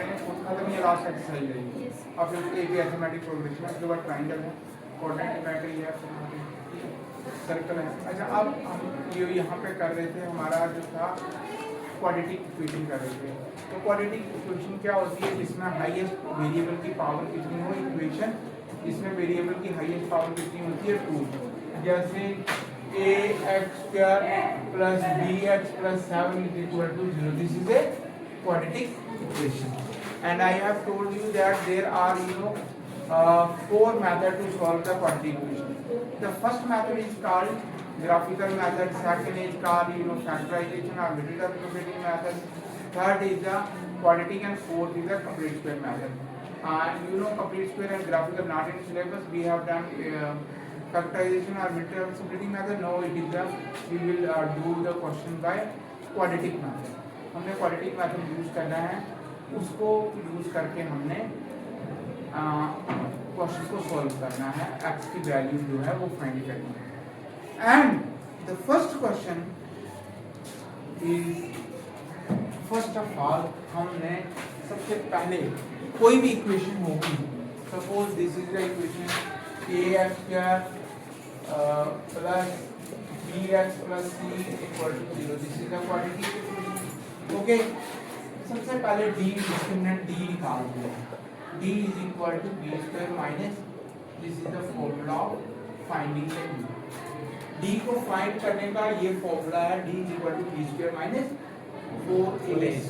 करेंगे खुद खत्म, ये लास्ट एक्सरसाइज रहेगी। अब फिर एक अरिथमेटिक प्रोग्रेशन है, उसके बाद ट्राइंगल है, कोऑर्डिनेट ज्योमेट्री है, सर्कल है। अच्छा, अब हम ये यहाँ पे कर रहे थे, हमारा जो था क्वाड्रेटिक इक्वेशन कर रहे थे। तो क्वाड्रेटिक इक्वेशन क्या होती है, जिसमें हाईएस्ट वेरिएबल की पावर कितनी हो, इक्वेशन जिसमें वेरिएबल की हाईएस्ट पावर कितनी होती है, 2। जैसे ax² plus bx plus 7 is equal to 0. This is a quadratic equation, and I have told you that there are 4 methods to solve the quadratic equation. The first method is called graphical method. Second is called factorization or multiplication method. Third is the quadratic, and fourth is the complete square method. Complete square and graphical not in syllabus. We have done factorization or multiplication method. No, it is the we will do the question by quadratic method. हमने quadratic method use करना है, उसको use करके हमने question को solve करना है, x की वैल्यू जो है वो फाइंड करनी है। And the first question is, first of all हमने सबसे पहले कोई भी इक्वेशन होगी, suppose this is the equation ax² plus bx plus c equal to 0. This is the quadratic equation. Okay, सबसे पहले d डिस्क्रिमिनेंट d निकाल दो। d is equal to b square minus, this is the formula of finding the d को find करने का ये formula है, d is equal to b square minus 4ac,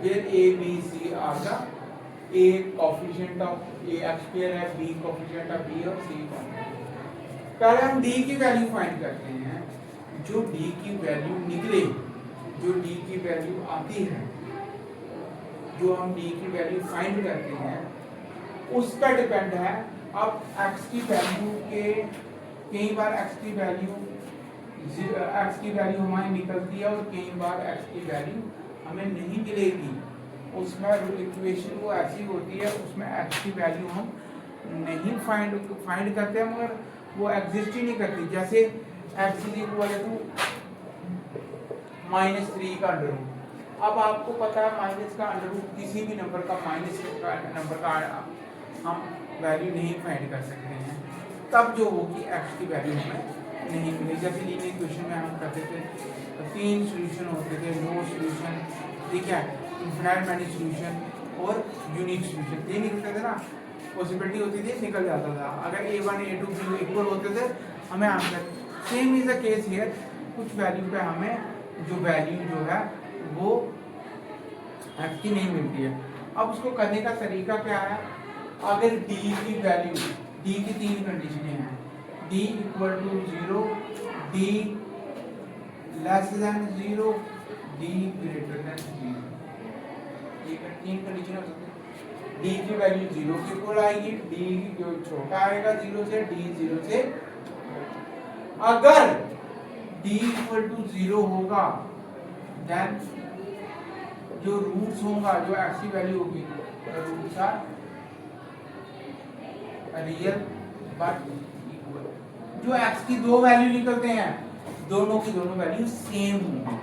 where a b c are the a coefficient of ax square है, b coefficient of b और c coefficient। पहले हम d की वैल्यू फाइंड करते हैं, जो d की वैल्यू निकले, जो d की वैल्यू आती है, जो हम d की वैल्यू फाइंड करते हैं उस पर डिपेंड है। अब x की वैल्यू के कई बार x की वैल्यू हमारी निकलती है और कई बार x की वैल्यू हमें नहीं मिलेगी। उसमें इक्वेशन वो ऐसी होती है, उसमें x की वैल्यू हम नहीं फाइंड करते हैं, मगर वो एग्जिस्ट ही नहीं करती। जैसे x इज इक्वल टू -3 का अंडर रूट। अब आपको पता है माइनस का अंडर रूट, किसी भी नंबर का माइनस का नंबर का हम वैल्यू नहीं फाइंड कर सकते हैं, तब जो होगी x की वैल्यू हमें नहीं मिली। जैसे लीनियर इक्वेशन में हम करते थे, 3 सॉल्यूशन होते थे, नो सॉल्यूशन, ठीक है, इनफिनिट मैनी सॉल्यूशन और यूनिक सॉल्यूशन, ये निकलते थे ना, पॉसिबिलिटी होती थी, निकल जाता था। अगर a1 a2 b इक्वल होते थे हमें answer. Same is the case here, कुछ वैल्यू पे हमें जो वैल्यू जो है वो x की नहीं मिलती है। अब उसको करने का तरीका क्या है, अगर d की वैल्यू, d की 3 कंडीशनें हैं, d equal to 0, d less than 0, d greater than 0, ये 3 कंडीशन हो सकती है। d की वैल्यू 0 के इक्वल आएगी, d जो छोटा आएगा 0 से, d 0 से। अगर d इक्वल टू 0 होगा देन जो रूट्स होगा, जो x की वैल्यू होगी, roots are real but equal. जो x की दो वैल्यू निकलते हैं, दोनों की दोनों वैल्यू सेम होंगी।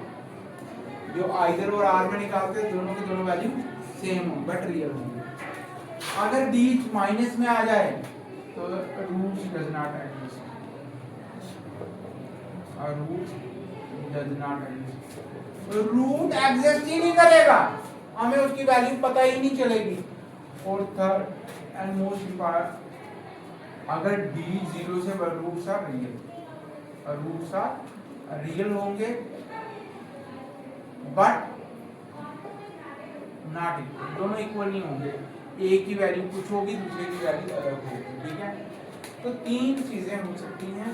जो आइदर और आर में निकालते हैं, दोनों की दोनों वैल्यू सेम होंगी बट रियल होंगी। अगर d माइनस में आ जाए तो रूट्स डज नॉट एग्जिस्ट, और roots does not exist, root exist ही नहीं करेगा, हमें उसकी वैल्यू पता ही नहीं चलेगी। और थर्ड एंड मोस्ट इंपॉर्टेंट, अगर d 0 से बढ़, रूट्स आर रियल, और रूट्स आर रियल होंगे बट नॉट इक्वल, दोनों इक्वल नहीं होंगे, एक की वैल्यू कुछ होगी, दूसरे की वैल्यू अलग होगी, ठीक है। तो 3 चीजें हो सकती हैं,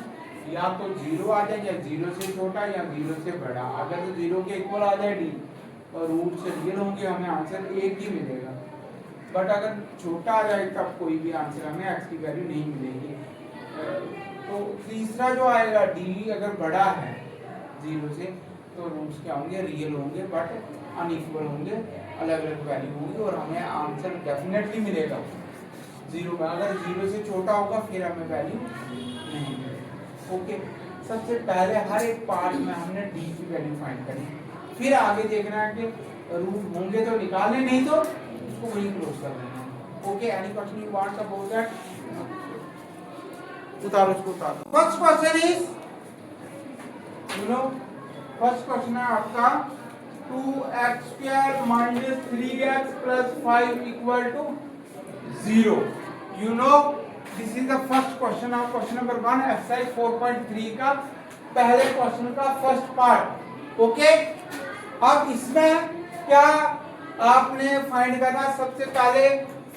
या तो 0 आ जाए, या 0 से छोटा, या 0 से बड़ा। अगर तो 0 के इक्वल आ जाए d और रूट से रियल होंगे, हमें आंसर एक ही मिलेगा। बट अगर छोटा आ जाए तब कोई भी आंसर, हमें x की वैल्यू नहीं मिलेगी। तो तीसरा जो आएगा d अगर बड़ा है 0 से, तो रूट्स क्या होंगे, रियल होंगे बट अनइक्वल होंगे, अलग अलग वैल्यू होंगी, और हमें आंसर डेफिनेटली मिलेगा 0 में। अगर 0 से छोटा होगा फिर हमें वैल्यू नहीं मिलेगी। ओके, सबसे पहले हर एक पार्ट में हमने d की वैल्यू फाइंड करनी, फिर आगे देखना है कि रूट होंगे तो निकालने, नहीं तो इसको वहीं क्लोज कर देना है। Okay, any question you want about that? उतारो इसको, उतारो। First question is, you know, first question है आपका 2x² minus 3x plus 5 equal to 0. You know, this is the first question of question number 1 exercise 4.3 का पहले question का first part. Okay, अब इसमें क्या आपने फाइंड करना, सबसे पहले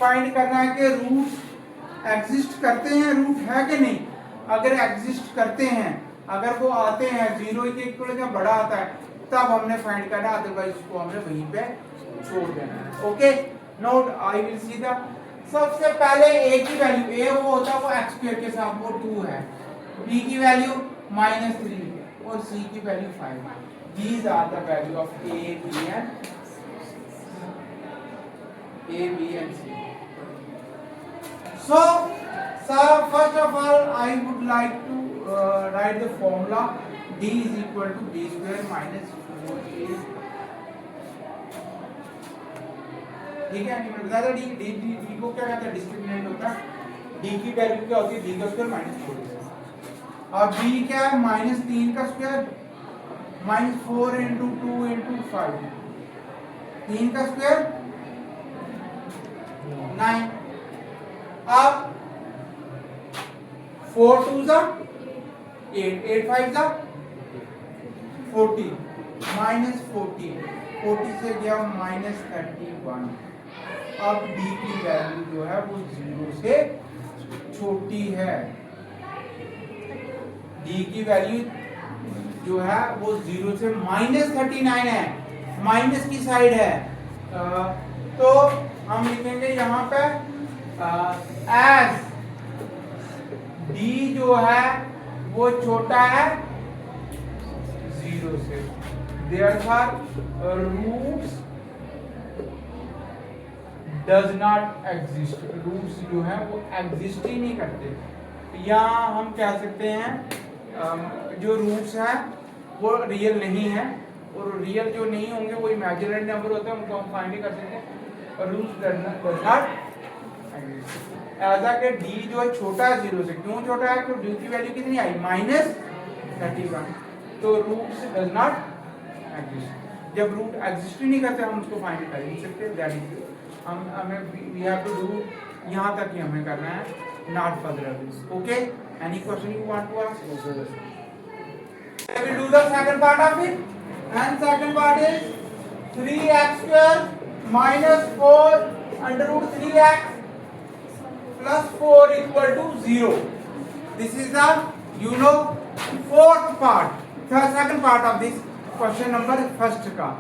फाइंड करना है कि रूट एग्जिस्ट करते हैं, रूट है कि नहीं। अगर एग्जिस्ट करते हैं, अगर वो आते हैं 0 के इक्वल या बड़ा आता है, तब हमने फाइंड करना, अदरवाइज उसको हमने वहीं पे छोड़ देना है। Okay, note I will see the, सबसे पहले a की वैल्यू, a वो होता है वो x² के साथ, वो 2 है, b की वैल्यू -3 और c की value 5। These are the value of a, b and c. So first of all I would like to write the formula d is equal to b square minus 4a. ठीक है, मैंने बताया था D को क्या कहते हैं, डिस्क्रिमिनेंट होता है। डी की वैल्यू क्या होती है, डी का स्क्वायर -4। अब बी क्या है, -3 का स्क्वायर -4 × 2 × 5, 3 का स्क्वायर 9। अब 4 2 * 8, 8 5 * 40, -40, 40 से गया -31। अब d की वैल्यू जो है वो 0 से छोटी है, d की वैल्यू जो है वो 0 से -39 है, माइनस की साइड है। तो हम लिखेंगे यहाँ पे एज d जो है वो छोटा है 0 से, therefore roots does not exist, roots जो है वो एग्जिस्ट ही नहीं करते। या हम कह सकते हैं जो रूट्स हैं वो रियल नहीं है, और रियल जो नहीं होंगे वो इमेजिनरी नंबर होते हैं, उनको हम फाइंड नहीं कर सकते। और रूट्स डज नॉट एग्जिस्ट, ऐसा कि डी जो है छोटा है 0 से। क्यों छोटा है, क्योंकि डी की वैल्यू कितनी आई, -31। तो रूट्स डज नॉट एग्जिस्ट। जब रूट एग्जिस्ट ही नहीं करते हम उसको फाइंड कर नहीं सकते। दैट इज हमें वी हैव टू डू, यहाँ तक ही हमें करना है, not further this. Okay, any question you want to ask? I will do the second part of it, and second part is 3x² minus 4 √ 3x plus 4 equal to 0. This is the, you know, fourth part, second part of this question number first का।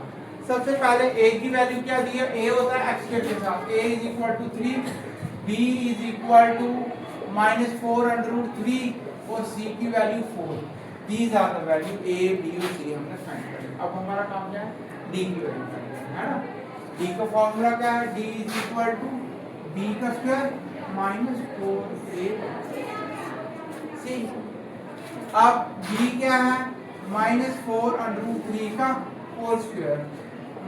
सबसे पहले a की value क्या दी है, a होता है x² के साथ, a is equal to 3, b is equal to -4 √ 3 और c की value 4। These are the value a, b और c हमने फाइंड कर लिया। अब हमारा काम क्या है, d की वैल्यू फाइंड करना है ना। d का फॉर्मूला क्या है, d is equal to b का स्क्वायर -4ac। अब b क्या है, -4 √ 3 का होल स्क्वायर,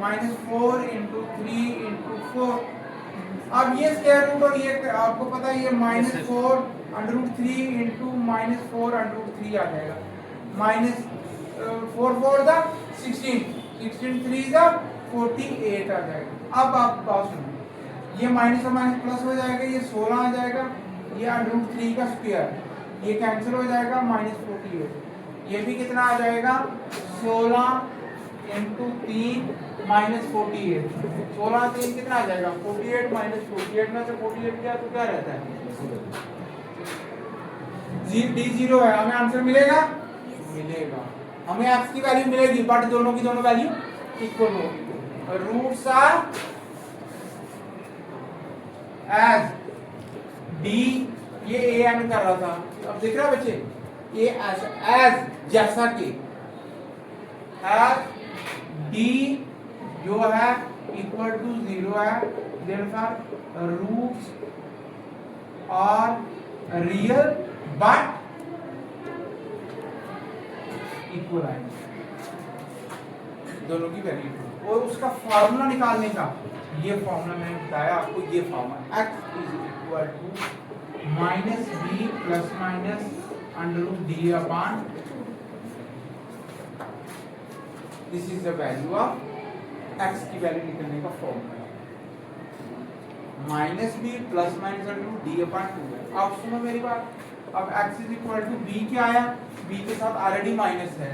-4 × 3 × 4। अब ये स्क्वायर रूट और ये आपको पता है ये -4 √ 3 × -4 √ 3 आ जाएगा। -4 4 दा 16, 16 3 दा 48 आ जाएगा। अब आप बात सुनो, ये माइनस और माइनस प्लस हो जाएगा, ये 16 आ जाएगा, ये √3 का स्क्वायर, ये कैंसिल हो जाएगा, -48। ये भी कितना आ जाएगा, 16 × 3 -48, 16 3 कितना आ जाएगा, 48 -48 में से 48 क्या तो क्या रहता है, d0 है। हमें आंसर मिलेगा, मिलेगा, हमें x की वैल्यू मिलेगी, बट दोनों की दोनों वैल्यू इक्वल होगी। रूट्स आर एज d, ये a n कर रहा था, अब दिख रहा है बच्चे, ये एज जैसा कि एज d जो है इक्वल टू 0 है, therefore roots are real but equal आएंगे, दोनों की वैल्यू और उसका फार्मूला निकालने का ये फार्मूला मैंने बताया आपको, ये formula x is equal to minus B plus minus under root D upon, this is the value of x की वैल्यू निकालने का formula, minus B plus minus under root D upon 2 है। आप सुनो मेरी बात, अब x is equal to B क्या आया, b के साथ ऑलरेडी माइनस है,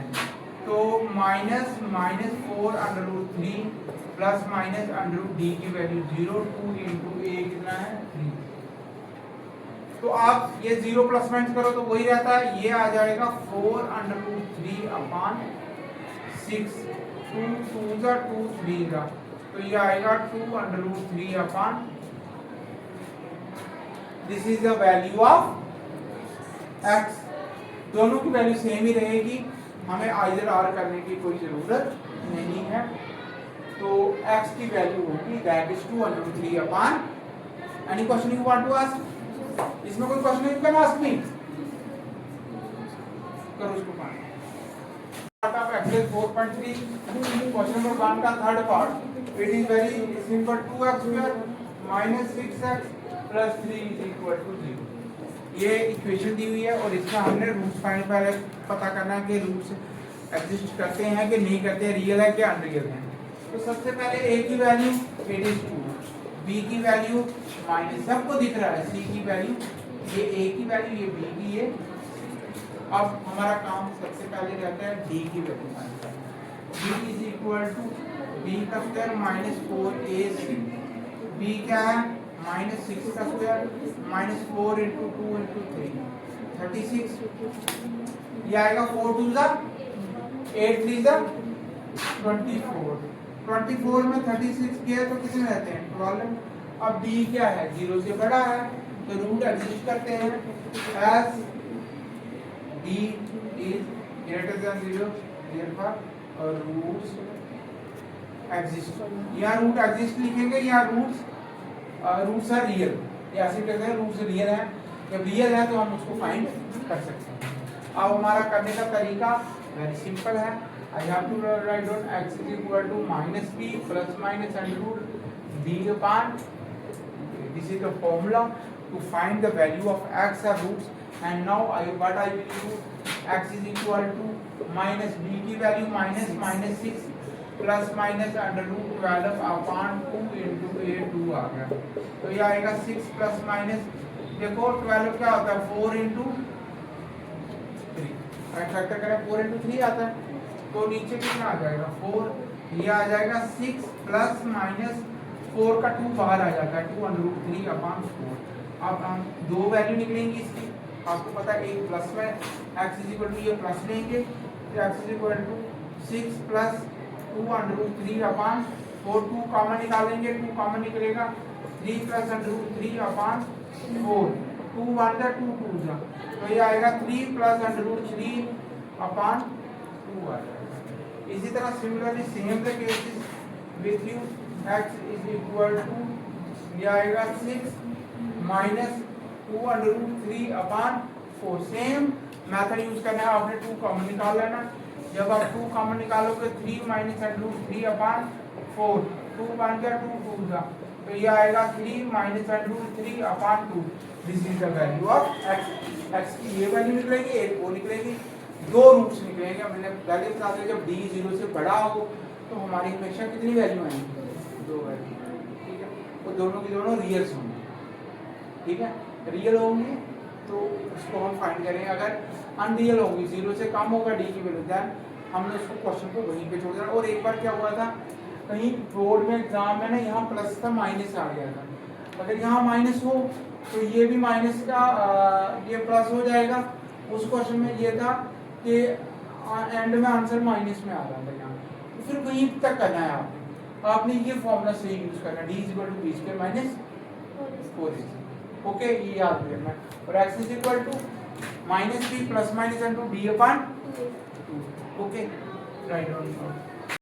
तो minus minus 4 under root 3 plus minus under root D की वैल्यू 0, 2 इंटू ए कितना है 3। तो आप ये 0 प्लस माइनस करो तो वही रहता है, ये आ जाएगा 4 अंडर रूट 3 अपॉन 6, 2 2 जा 2 3 का, तो ये आएगा 2 under root 3 upon, this is the value of x। दोनों की वैल्यू सेम ही रहेगी, हमें आइदर आर करने की कोई जरूरत नहीं है। तो x की वैल्यू होगी that is 2 under root 3 upon, any question you want to ask, इसमें कोई question you can ask me, करो उसको part of exercise 4.3 question number 1 का third part, it is very simple, 2x² minus 6x plus 3 is equal to 0। ये equation दी हुई है और इसका हमने रूट्स फाइंड पहले पता करना है कि रूट्स एग्जिस्ट करते हैं कि नहीं करते, रियल है कि अनरियल है। तो सबसे पहले a की वैल्यू इट इज 2, b की वैल्यू माइनस, सबको दिख रहा है, c की वैल्यू, ये a की वैल्यू, ये b की है। अब हमारा काम सबसे पहले रहता है d की वैल्यू फाइंड करना, b is equal to b का स्क्वायर माइनस 4ac, b क्या है माइनस 6 का स्क्वायर माइनस 4 इंटू 2 इंटू 3 36, ये आएगा 4 2 जा 8 3 जा 24, 24 में 36 किया तो कितने रहते हैं 12। अब b क्या है 0 से बड़ा है तो रूट एग्जिस्ट करते हैं, as d is greater than 0 therefore roots exist, या रूट एग्जिस्ट लिखेंगे या रूट्स आर रियल, ऐसे कहते हैं रूट्स रियल है, जब रियल है तो हम उसको फाइंड कर सकते हैं। अब हमारा करने का तरीका वेरी सिंपल है, I have to write down x is equal to minus b plus minus under root b upon, this is the formula to find the value of x और roots, and now I what I will do, x is equal to minus b की value minus minus 6 plus minus under root 12 upon 2 into a 2 आ गया, तो ये आएगा 6 plus minus, देखो 12 क्या होता है 4 इंटू 3, फैक्टर करें 4 इंटू 3 आता है, तो नीचे कितना आ जाएगा 4, ये आ जाएगा 6 प्लस माइनस 4 का 2 बाहर आ जाता है 2 अंडर रूट 3 अपॉन 4। अब हम दो वैल्यू निकलेंगी इसकी, आपको पता है एक प्लस में x इज इक्वल टू ये प्लस लेंगे, तो x is equal to 6 plus 2 under root 3 upon 4, 2 common निकालेंगे, 2 कॉमन निकलेगा, 3 प्लस अंडर रूट 3 अपॉन 4, 2 1 जा 2 2 जा, तो ये आएगा 3 प्लस अंडर रूट 3 अपॉन 2 आ जाएगा। इसी तरह similarly same the cases with you, x is equal to ये आएगा 6 minus 2 under root 3 upon 4, same method use करना है, आपने 2 कॉमन निकाल लेना, जब आप 2 कॉमन निकालोगे 3 माइनस अंडर रूट 3 अपॉन 4, 2 1 जा 2 2 जा, तो ये आएगा 3 minus under root 3 upon 2, this is the value of x। x की ये वैल्यू निकलेगी, एक वो निकलेगी, दो रूट्स निकलेंगे। मैंने पहले बता दिया जब d 0 से बड़ा हो तो हमारी हमेशा कितनी वैल्यू आएंगी, दो वैल्यू, ठीक है, वो दोनों की दोनों रियल्स होंगी, ठीक है, रियल होंगी तो उसको हम फाइंड करेंगे, अगर अनरियल होगी 0 से कम होगा d की वैल्यू, देन हमने उसको क्वेश्चन को वहीं पे छोड़ दिया। और एक बार क्या हुआ था कहीं बोर्ड में एग्जाम में ना यहाँ प्लस था माइनस आ गया था, अगर यहाँ माइनस हो तो ये भी माइनस का ये प्लस हो जाएगा, उस क्वेश्चन में ये था कि एंड में आंसर माइनस में आ रहा था यहाँ, तो फिर वहीं तक करना है आपने ये फॉर्मूला सही यूज करना, d equal to b square minus 4ac, okay, ये याद रखना, और x is equal to minus b plus minus into d upon 2, okay, write down.